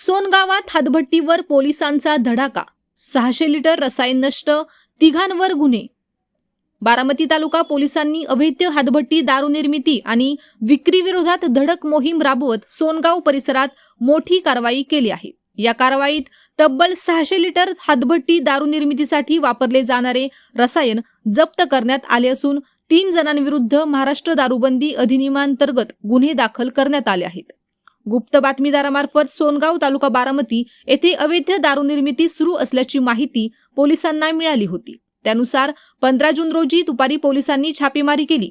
सोनगावात हातभट्टीवर पोलिसांचा धडाका, 600 लिटर रसायन नष्ट, तिघांवर गुन्हे। बारामती तालुका पोलिसांनी अवैध हातभट्टी दारू निर्मिती आणि विक्री विरोधात धडक मोहीम राबवत सोनगाव परिसरात मोठी कारवाई केली आहे। या कारवाईत तब्बल 600 लिटर हातभट्टी दारू निर्मितीसाठी वापरले जाणारे रसायन जप्त करण्यात आले असून 3 जणांविरुद्ध महाराष्ट्र दारूबंदी अधिनियमांतर्गत गुन्हे दाखल करण्यात आले आहेत। गुप्त बातमीदारामार्फत सोनगाव तालुका बारामती येथे अवैध दारू निर्मिती सुरू असल्याची माहिती पोलिसांना मिळाली होती। त्यानुसार 15 जून रोजी दुपारी पोलिसांनी छापेमारी केली।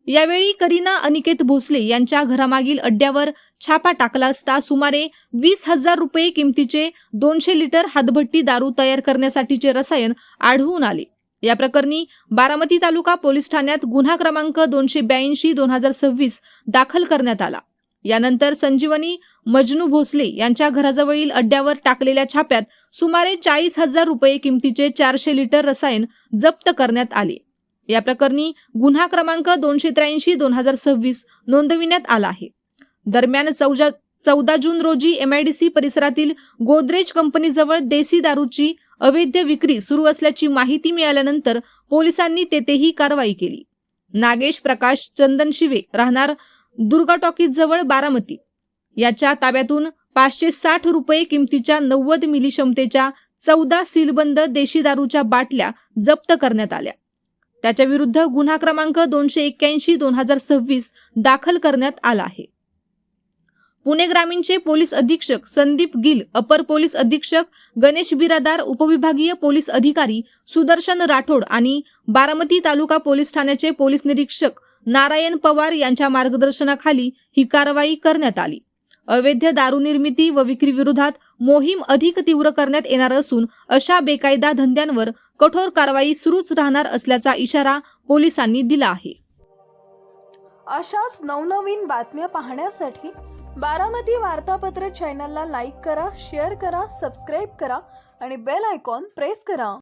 यावेळी करीना अनिकेत भोसले यांच्या घरामागील अड्ड्यावर छापा टाकला असता सुमारे 20,000 रुपये किमतीचे 200 लिटर हातभट्टी दारू तयार करण्यासाठीचे रसायन आढळून आले। या प्रकरणी बारामती तालुका पोलीस ठाण्यात गुन्हा क्रमांक 282/2026 दाखल करण्यात आला। यानंतर संजीवनी मजनू भोसले यांच्या घराजवळील अड्ड्यावर टाकलेल्या छाप्यात सुमारे 40,000 रुपये किमतीचे 400 लिटर रसायन जप्त करण्यात आले। या प्रकरणी गुन्हा क्रमांक 283/2026 नोंदविण्यात आला आहे। दरम्यान 14 जून रोजी MIDC परिसरातील गोदरेज कंपनीजवळ देसी दारूची अवैध विक्री सुरू असल्याची माहिती मिळाल्यानंतर पोलिसांनी तेथेही कारवाई केली। नागेश प्रकाश चंदनशिवे राहणार दुर्गा टॉकीज जवळ बारामती याच्या ताब्यातून 560 रुपये किमतीच्या 90 मिली क्षमतेच्या 14 सीलबंद देशी दारूच्या बाटल्या जप्त करण्यात आल्या। त्याच्या विरुद्ध गुन्हा क्रमांक 281/2026 दाखल करण्यात आला आहे। पुणे ग्रामीणचे पोलीस अधीक्षक संदीप गिल, अपर पोलीस अधीक्षक गणेश बिरादार, उपविभागीय पोलीस अधिकारी सुदर्शन राठोड आणि बारामती तालुका पोलीस ठाण्याचे पोलीस निरीक्षक नारायण पवार यांच्या मार्गदर्शनाखाली ही कारवाई करण्यात आली। अवैध दारू निर्मिती व विक्री विरोधात मोहीम अधिक तीव्र करण्यात येणार असून अशा बेकायदा धंद्यांवर कठोर कारवाई सुरूच राहणार असल्याचा इशारा पोलिसांनी दिला आहे। अशाच नवनवीन बातम्या पाहण्यासाठी बारामती वार्तापत्र चॅनलला लाईक करा, शेअर करा, सबस्क्राईब करा आणि बेल आयकॉन प्रेस करा।